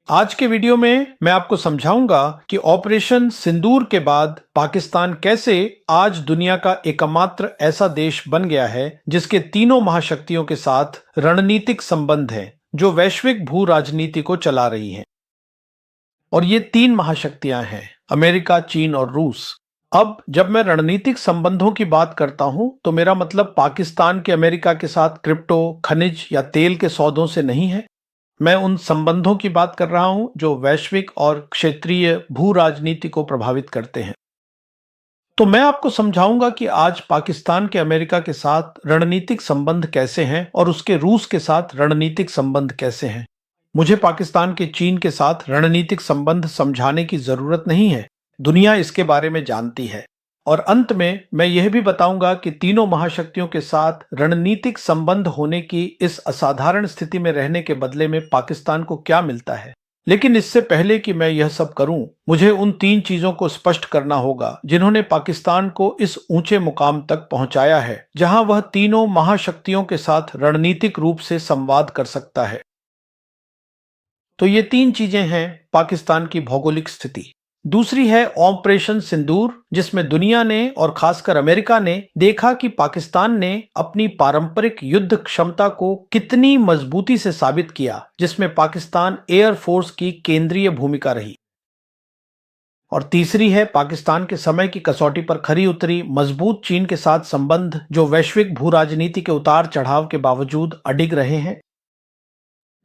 आज के वीडियो में मैं आपको समझाऊंगा कि ऑपरेशन सिंदूर के बाद पाकिस्तान कैसे आज दुनिया का एकमात्र ऐसा देश बन गया है जिसके तीनों महाशक्तियों के साथ रणनीतिक संबंध हैं जो वैश्विक भू राजनीति को चला रही हैं। और ये तीन महाशक्तियां हैं अमेरिका, चीन और रूस। अब जब मैं रणनीतिक संबंधों की बात करता हूं तो मेरा मतलब पाकिस्तान के अमेरिका के साथ क्रिप्टो, खनिज या तेल के सौदों से नहीं है। मैं उन संबंधों की बात कर रहा हूं जो वैश्विक और क्षेत्रीय भू राजनीति को प्रभावित करते हैं। तो मैं आपको समझाऊंगा कि आज पाकिस्तान के अमेरिका के साथ रणनीतिक संबंध कैसे हैं और उसके रूस के साथ रणनीतिक संबंध कैसे हैं। मुझे पाकिस्तान के चीन के साथ रणनीतिक संबंध समझाने की जरूरत नहीं है, दुनिया इसके बारे में जानती है। और अंत में मैं यह भी बताऊंगा कि तीनों महाशक्तियों के साथ रणनीतिक संबंध होने की इस असाधारण स्थिति में रहने के बदले में पाकिस्तान को क्या मिलता है। लेकिन इससे पहले कि मैं यह सब करूं, मुझे उन तीन चीजों को स्पष्ट करना होगा जिन्होंने पाकिस्तान को इस ऊंचे मुकाम तक पहुंचाया है जहां वह तीनों महाशक्तियों के साथ रणनीतिक रूप से संवाद कर सकता है। तो ये तीन चीजें हैं पाकिस्तान की भौगोलिक स्थिति। दूसरी है ऑपरेशन सिंदूर, जिसमें दुनिया ने और खासकर अमेरिका ने देखा कि पाकिस्तान ने अपनी पारंपरिक युद्ध क्षमता को कितनी मजबूती से साबित किया, जिसमें पाकिस्तान एयरफोर्स की केंद्रीय भूमिका रही। और तीसरी है पाकिस्तान के समय की कसौटी पर खरी उतरी मजबूत चीन के साथ संबंध जो वैश्विक भू राजनीति के उतार चढ़ाव के बावजूद अडिग रहे हैं।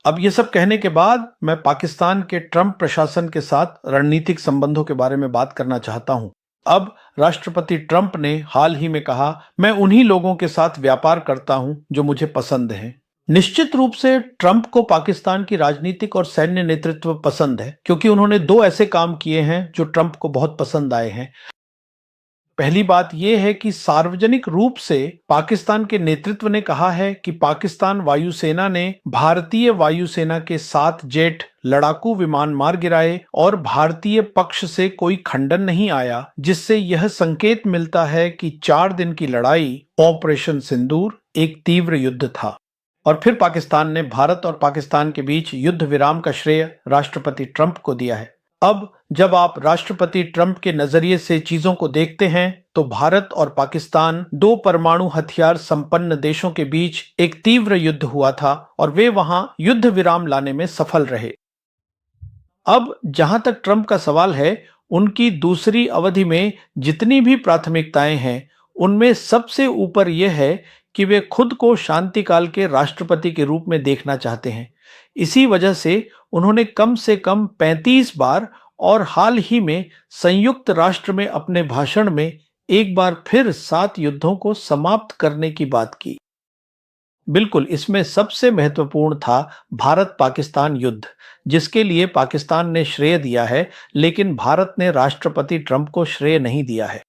अब ये सब कहने के बाद मैं पाकिस्तान के ट्रंप प्रशासन के साथ रणनीतिक संबंधों के बारे में बात करना चाहता हूं। अब राष्ट्रपति ट्रंप ने हाल ही में कहा, मैं उन्हीं लोगों के साथ व्यापार करता हूं जो मुझे पसंद हैं। निश्चित रूप से ट्रंप को पाकिस्तान की राजनीतिक और सैन्य नेतृत्व पसंद है, क्योंकि उन्होंने दो ऐसे काम किए हैं जो ट्रंप को बहुत पसंद आए हैं। पहली बात यह है कि सार्वजनिक रूप से पाकिस्तान के नेतृत्व ने कहा है कि पाकिस्तान वायुसेना ने भारतीय वायुसेना के 7 जेट लड़ाकू विमान मार गिराए और भारतीय पक्ष से कोई खंडन नहीं आया, जिससे यह संकेत मिलता है कि 4 दिन की लड़ाई ऑपरेशन सिंदूर एक तीव्र युद्ध था। और फिर पाकिस्तान ने भारत और पाकिस्तान के बीच युद्ध विराम का श्रेय राष्ट्रपति ट्रंप को दिया है। अब जब आप राष्ट्रपति ट्रंप के नजरिए से चीजों को देखते हैं तो भारत और पाकिस्तान दो परमाणु हथियार संपन्न देशों के बीच एक तीव्र युद्ध हुआ था और वे वहां युद्ध विराम लाने में सफल रहे। अब जहां तक ट्रंप का सवाल है, उनकी दूसरी अवधि में जितनी भी प्राथमिकताएं हैं उनमें सबसे ऊपर यह है कि वे खुद को शांतिकाल के राष्ट्रपति के रूप में देखना चाहते हैं। इसी वजह से उन्होंने कम से कम 35 बार और हाल ही में संयुक्त राष्ट्र में अपने भाषण में एक बार फिर 7 युद्धों को समाप्त करने की बात की। बिल्कुल, इसमें सबसे महत्वपूर्ण था भारत पाकिस्तान युद्ध, जिसके लिए पाकिस्तान ने श्रेय दिया है, लेकिन भारत ने राष्ट्रपति ट्रंप को श्रेय नहीं दिया है।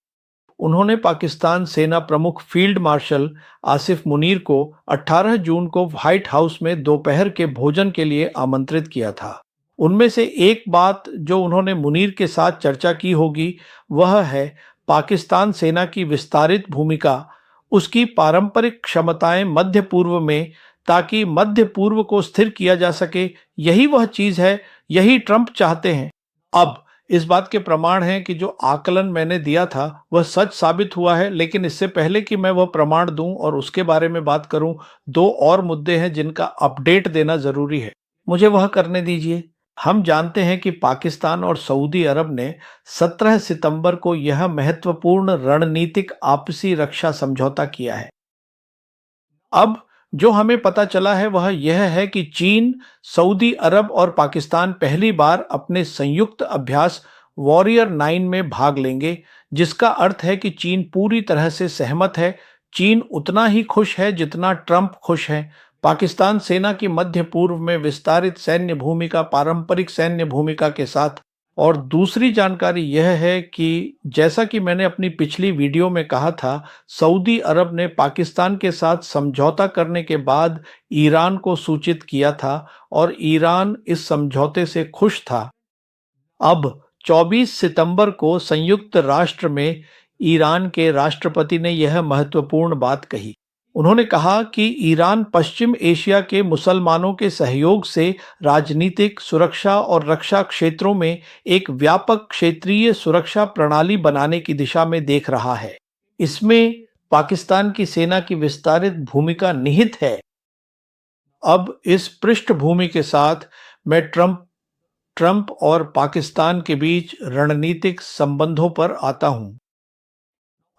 उन्होंने पाकिस्तान सेना प्रमुख फील्ड मार्शल आसिफ मुनीर को 18 जून को व्हाइट हाउस में दोपहर के भोजन के लिए आमंत्रित किया था। उनमें से एक बात जो उन्होंने मुनीर के साथ चर्चा की होगी वह है पाकिस्तान सेना की विस्तारित भूमिका, उसकी पारंपरिक क्षमताएं मध्य पूर्व में, ताकि मध्य पूर्व को स्थिर किया जा सके। यही वह चीज है, यही ट्रंप चाहते हैं। अब इस बात के प्रमाण हैं कि जो आकलन मैंने दिया था वह सच साबित हुआ है, लेकिन इससे पहले कि मैं वह प्रमाण दूं और उसके बारे में बात करूं, दो और मुद्दे हैं जिनका अपडेट देना जरूरी है। मुझे वह करने दीजिए। हम जानते हैं कि पाकिस्तान और सऊदी अरब ने 17 सितंबर को यह महत्वपूर्ण रणनीतिक आपसी रक्षा समझौता किया है। अब जो हमें पता चला है वह यह है कि चीन, सऊदी अरब और पाकिस्तान पहली बार अपने संयुक्त अभ्यास वॉरियर 9 में भाग लेंगे, जिसका अर्थ है कि चीन पूरी तरह से सहमत है। चीन उतना ही खुश है जितना ट्रंप खुश है। पाकिस्तान सेना की मध्य पूर्व में विस्तारित सैन्य भूमिका पारंपरिक सैन्य भूमिका के साथ। और दूसरी जानकारी यह है कि जैसा कि मैंने अपनी पिछली वीडियो में कहा था, सऊदी अरब ने पाकिस्तान के साथ समझौता करने के बाद ईरान को सूचित किया था और ईरान इस समझौते से खुश था। अब 24 सितंबर को संयुक्त राष्ट्र में ईरान के राष्ट्रपति ने यह महत्वपूर्ण बात कही। उन्होंने कहा कि ईरान पश्चिम एशिया के मुसलमानों के सहयोग से राजनीतिक, सुरक्षा और रक्षा क्षेत्रों में एक व्यापक क्षेत्रीय सुरक्षा प्रणाली बनाने की दिशा में देख रहा है। इसमें पाकिस्तान की सेना की विस्तारित भूमिका निहित है। अब इस पृष्ठभूमि के साथ मैं ट्रंप और पाकिस्तान के बीच रणनीतिक संबंधों पर आता हूं।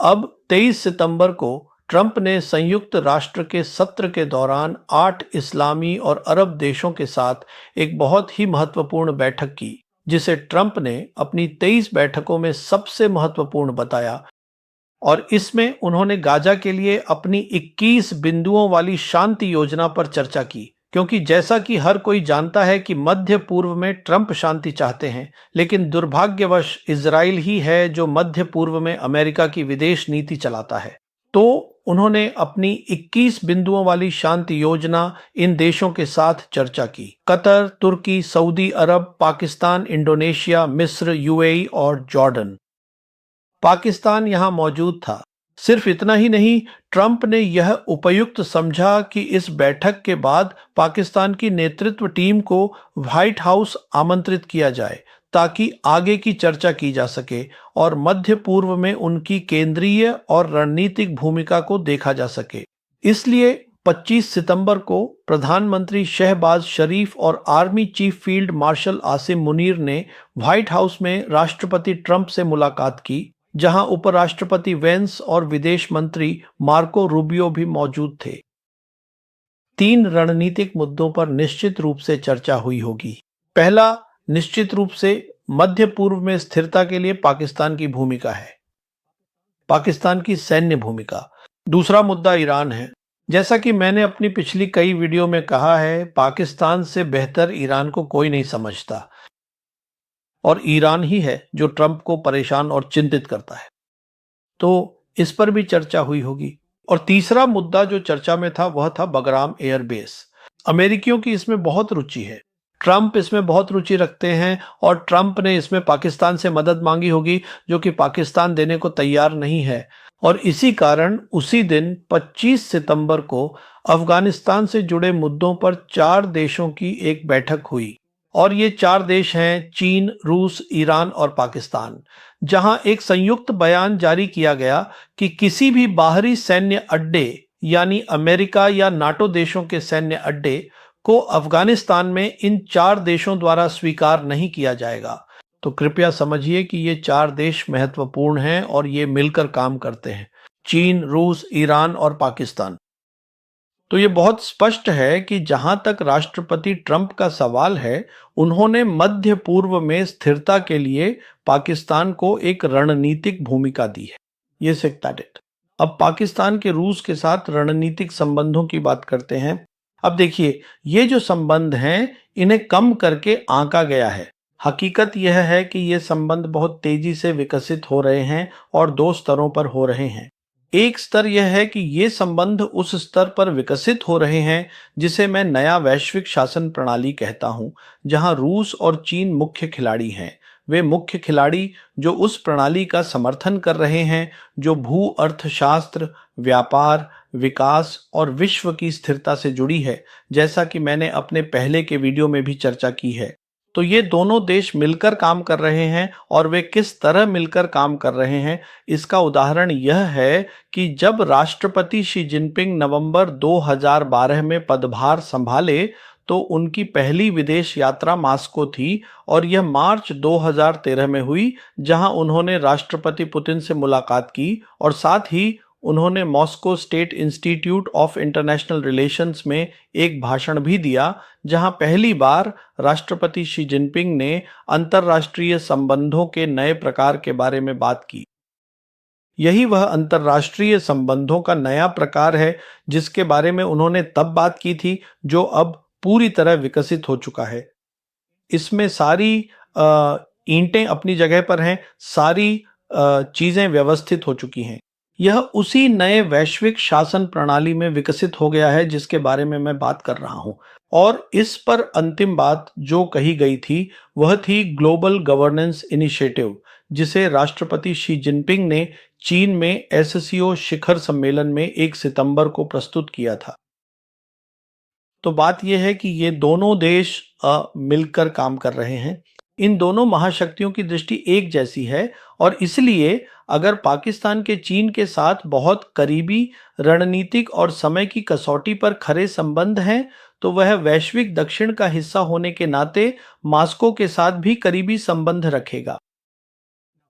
अब 23 सितंबर को ट्रंप ने संयुक्त राष्ट्र के सत्र के दौरान 8 इस्लामी और अरब देशों के साथ एक बहुत ही महत्वपूर्ण बैठक की, जिसे ट्रंप ने अपनी 23 बैठकों में सबसे महत्वपूर्ण बताया। और इसमें उन्होंने गाजा के लिए अपनी 21 बिंदुओं वाली शांति योजना पर चर्चा की, क्योंकि जैसा कि हर कोई जानता है कि मध्य पूर्व में ट्रंप शांति चाहते हैं, लेकिन दुर्भाग्यवश इजराइल ही है जो मध्य पूर्व में अमेरिका की विदेश नीति चलाता है। तो उन्होंने अपनी 21 बिंदुओं वाली शांति योजना इन देशों के साथ चर्चा की: कतर, तुर्की, सऊदी अरब, पाकिस्तान, इंडोनेशिया, मिस्र, यूएई और जॉर्डन। पाकिस्तान यहां मौजूद था। सिर्फ इतना ही नहीं, ट्रंप ने यह उपयुक्त समझा कि इस बैठक के बाद पाकिस्तान की नेतृत्व टीम को व्हाइट हाउस आमंत्रित किया जाए, ताकि आगे की चर्चा की जा सके और मध्य पूर्व में उनकी केंद्रीय और रणनीतिक भूमिका को देखा जा सके। इसलिए 25 सितंबर को प्रधानमंत्री शहबाज शरीफ और army chief field marshal Asim Munir ने व्हाइट हाउस में राष्ट्रपति ट्रंप से मुलाकात की, जहां उपराष्ट्रपति वेंस और विदेश मंत्री मार्को रूबियो भी मौजूद थे। 3 रणनीतिक मुद्दों पर निश्चित रूप से चर्चा हुई होगी। पहला, निश्चित रूप से मध्य पूर्व में स्थिरता के लिए पाकिस्तान की भूमिका है, पाकिस्तान की सैन्य भूमिका। दूसरा मुद्दा ईरान है। जैसा कि मैंने अपनी पिछली कई वीडियो में कहा है, पाकिस्तान से बेहतर ईरान को कोई नहीं समझता, और ईरान ही है जो ट्रंप को परेशान और चिंतित करता है। तो इस पर भी चर्चा हुई होगी। और तीसरा मुद्दा जो चर्चा में था वह था बगराम एयरबेस। अमेरिकियों की इसमें बहुत रुचि है, ट्रंप इसमें बहुत रुचि रखते हैं, और ट्रंप ने इसमें पाकिस्तान से मदद मांगी होगी, जो कि पाकिस्तान देने को तैयार नहीं है। और इसी कारण उसी दिन 25 सितंबर को अफगानिस्तान से जुड़े मुद्दों पर 4 देशों की एक बैठक हुई, और ये 4 देश हैं चीन, रूस, ईरान और पाकिस्तान, जहां एक संयुक्त बयान जारी किया गया कि किसी भी बाहरी सैन्य अड्डे, यानी अमेरिका या नाटो देशों के सैन्य अड्डे को अफगानिस्तान में इन 4 देशों द्वारा स्वीकार नहीं किया जाएगा। तो कृपया समझिए कि ये 4 देश महत्वपूर्ण हैं और ये मिलकर काम करते हैं: चीन, रूस, ईरान और पाकिस्तान। तो ये बहुत स्पष्ट है कि जहां तक राष्ट्रपति ट्रंप का सवाल है, उन्होंने मध्य पूर्व में स्थिरता के लिए पाकिस्तान को एक रणनीतिक भूमिका दी है। ये सिक्स। अब पाकिस्तान के रूस के साथ रणनीतिक संबंधों की बात करते हैं। अब देखिए, ये जो संबंध हैं, इन्हें कम करके आंका गया है। हकीकत यह है कि ये संबंध बहुत तेजी से विकसित हो रहे हैं और 2 स्तरों पर हो रहे हैं। एक स्तर यह है कि ये संबंध उस स्तर पर विकसित हो रहे हैं जिसे मैं नया वैश्विक शासन प्रणाली कहता हूं, जहां रूस और चीन मुख्य खिलाड़ी हैं। वे मुख्य खिलाड़ी जो उस प्रणाली का समर्थन कर रहे हैं जो भू अर्थशास्त्र, व्यापार, विकास और विश्व की स्थिरता से जुड़ी है, जैसा कि मैंने अपने पहले के वीडियो में भी चर्चा की है। तो ये दोनों देश मिलकर काम कर रहे हैं, और वे किस तरह मिलकर काम कर रहे हैं, इसका उदाहरण यह है कि जब राष्ट्रपति शी जिनपिंग नवंबर 2012 में पदभार संभाले, तो उनकी पहली विदेश यात्रा मास्को थी, और यह मार्च 2013 में हुई, जहां उन्होंने राष्ट्रपति पुतिन से मुलाकात की, और साथ ही उन्होंने Moscow state institute of international relations में एक भाषण भी दिया, जहां पहली बार राष्ट्रपति शी जिनपिंग ने अंतर्राष्ट्रीय संबंधों के नए प्रकार के बारे में बात की। यही वह अंतर्राष्ट्रीय संबंधों का नया प्रकार है जिसके बारे में उन्होंने तब बात की थी, जो अब पूरी तरह विकसित हो चुका है। इसमें सारी ईंटें अपनी जगह पर हैं, सारी चीजें व्यवस्थित हो चुकी हैं। यह उसी नए वैश्विक शासन प्रणाली में विकसित हो गया है जिसके बारे में मैं बात कर रहा हूं। और इस पर अंतिम बात जो कही गई थी वह थी ग्लोबल गवर्नेंस इनिशिएटिव, जिसे राष्ट्रपति शी जिनपिंग ने चीन में एससीओ शिखर सम्मेलन में 1 सितंबर को प्रस्तुत किया था। तो बात यह है कि ये दोनों देश मिलकर काम कर रहे हैं। इन दोनों महाशक्तियों की दृष्टि एक जैसी है और इसलिए अगर पाकिस्तान के चीन के साथ बहुत करीबी रणनीतिक और समय की कसौटी पर खरे संबंध हैं, तो वह वैश्विक दक्षिण का हिस्सा होने के नाते मॉस्को के साथ भी करीबी संबंध रखेगा।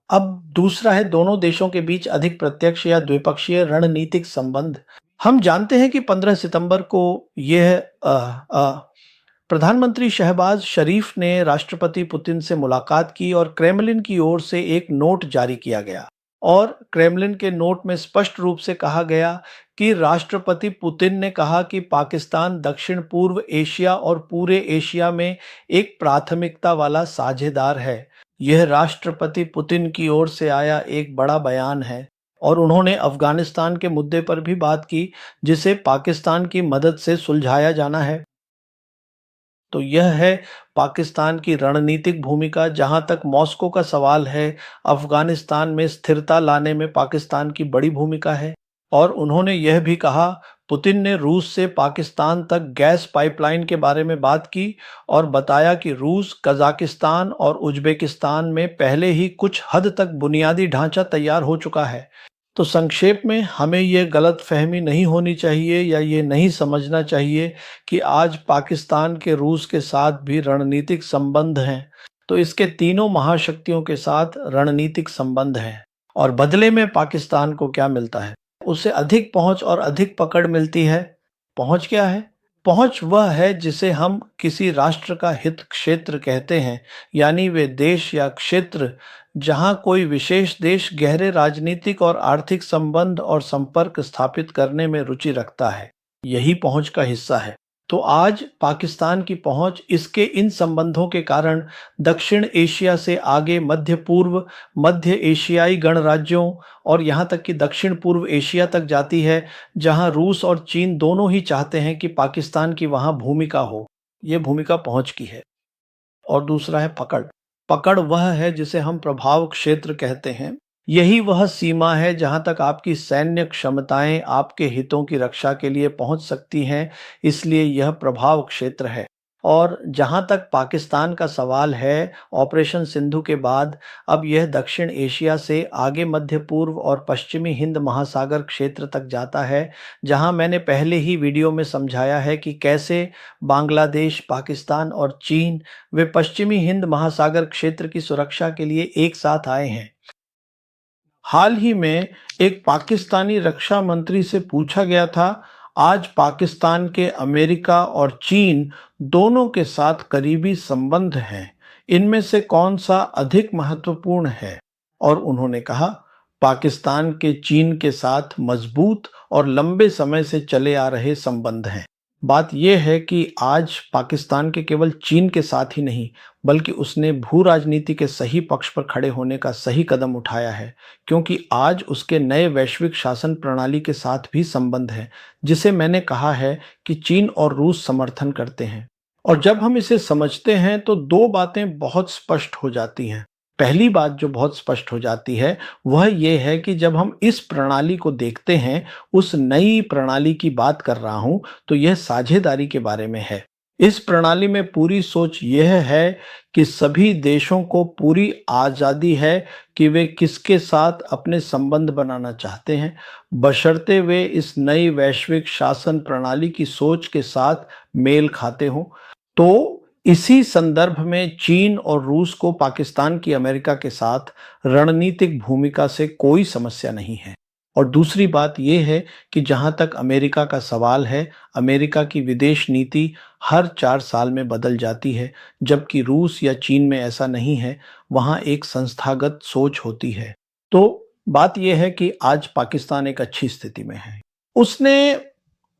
अब दूसरा है दोनों देशों के बीच अधिक प्रत्यक्ष या द्विपक्षीय रणनीतिक संबंध। हम जानते हैं कि 15 सितंबर को यह प्रधानमंत्री शहबाज शरीफ ने राष्ट्रपति पुतिन से मुलाकात की और क्रेमलिन की ओर से एक नोट जारी किया गया और क्रेमलिन के नोट में स्पष्ट रूप से कहा गया कि राष्ट्रपति पुतिन ने कहा कि पाकिस्तान दक्षिण पूर्व एशिया और पूरे एशिया में एक प्राथमिकता वाला साझेदार है। यह राष्ट्रपति पुतिन की ओर से आया एक बड़ा बयान है और उन्होंने अफगानिस्तान के मुद्दे पर भी बात की जिसे पाकिस्तान की मदद से सुलझाया जाना है। तो यह है पाकिस्तान की रणनीतिक भूमिका। जहां तक मॉस्को का सवाल है, अफगानिस्तान में स्थिरता लाने में पाकिस्तान की बड़ी भूमिका है और उन्होंने यह भी कहा, पुतिन ने रूस से पाकिस्तान तक गैस पाइपलाइन के बारे में बात की और बताया कि रूस, कजाकिस्तान और उज्बेकिस्तान में पहले ही कुछ हद तक बुनियादी ढांचा तैयार हो चुका है। तो संक्षेप में हमें ये गलतफहमी नहीं होनी चाहिए या ये नहीं समझना चाहिए कि आज पाकिस्तान के रूस के साथ भी रणनीतिक संबंध हैं। तो इसके तीनों महाशक्तियों के साथ रणनीतिक संबंध हैं और बदले में पाकिस्तान को क्या मिलता है? उसे अधिक पहुंच और अधिक पकड़ मिलती है। पहुंच क्या है? पहुंच वह है जिसे हम किसी राष्ट्र का हित क्षेत्र कहते हैं, यानी वे देश या क्षेत्र जहां कोई विशेष देश गहरे राजनीतिक और आर्थिक संबंध और संपर्क स्थापित करने में रुचि रखता है। यही पहुंच का हिस्सा है। तो आज पाकिस्तान की पहुंच इसके इन संबंधों के कारण दक्षिण एशिया से आगे मध्य पूर्व, मध्य एशियाई गणराज्यों और यहाँ तक कि दक्षिण पूर्व एशिया तक जाती है, जहाँ रूस और चीन दोनों ही चाहते हैं कि पाकिस्तान की वहाँ भूमिका हो। ये भूमिका पहुंच की है। और दूसरा है पकड़। पकड़ वह है जिसे हम प्रभाव क्षेत्र कहते हैं। यही वह सीमा है जहां तक आपकी सैन्य क्षमताएं आपके हितों की रक्षा के लिए पहुंच सकती हैं, इसलिए यह प्रभाव क्षेत्र है। और जहां तक पाकिस्तान का सवाल है, ऑपरेशन सिंधु के बाद अब यह दक्षिण एशिया से आगे मध्य पूर्व और पश्चिमी हिंद महासागर क्षेत्र तक जाता है, जहां मैंने पहले ही वीडियो में समझाया है कि कैसे बांग्लादेश, पाकिस्तान और चीन वे पश्चिमी हिंद महासागर क्षेत्र की सुरक्षा के लिए एक साथ आए हैं। हाल ही में एक पाकिस्तानी रक्षा मंत्री से पूछा गया था, आज पाकिस्तान के अमेरिका और चीन दोनों के साथ करीबी संबंध हैं, इनमें से कौन सा अधिक महत्वपूर्ण है? और उन्होंने कहा, पाकिस्तान के चीन के साथ मजबूत और लंबे समय से चले आ रहे संबंध हैं। बात यह है कि आज पाकिस्तान के केवल चीन के साथ ही नहीं, बल्कि उसने भू राजनीति के सही पक्ष पर खड़े होने का सही कदम उठाया है, क्योंकि आज उसके नए वैश्विक शासन प्रणाली के साथ भी संबंध है, जिसे मैंने कहा है कि चीन और रूस समर्थन करते हैं। और जब हम इसे समझते हैं तो दो बातें बहुत स्पष्ट हो जाती हैं। पहली बात जो बहुत स्पष्ट हो जाती है वह ये है कि जब हम इस प्रणाली को देखते हैं, उस नई प्रणाली की बात कर रहा हूं, तो यह साझेदारी के बारे में है। इस प्रणाली में पूरी सोच यह है कि सभी देशों को पूरी आज़ादी है कि वे किसके साथ अपने संबंध बनाना चाहते हैं, बशर्ते वे इस नई वैश्विक शासन प्रणाली की सोच के साथ मेल खाते हों। तो इसी संदर्भ में चीन और रूस को पाकिस्तान की अमेरिका के साथ रणनीतिक भूमिका से कोई समस्या नहीं है। और दूसरी बात यह है कि जहां तक अमेरिका का सवाल है, अमेरिका की विदेश नीति हर 4 साल में बदल जाती है, जबकि रूस या चीन में ऐसा नहीं है, वहां एक संस्थागत सोच होती है। तो बात यह है कि आज पाकिस्तान एक अच्छी स्थिति में है। उसने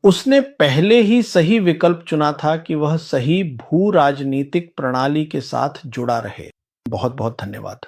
उसने पहले ही सही विकल्प चुना था कि वह सही भू राजनीतिक प्रणाली के साथ जुड़ा रहे। बहुत बहुत धन्यवाद।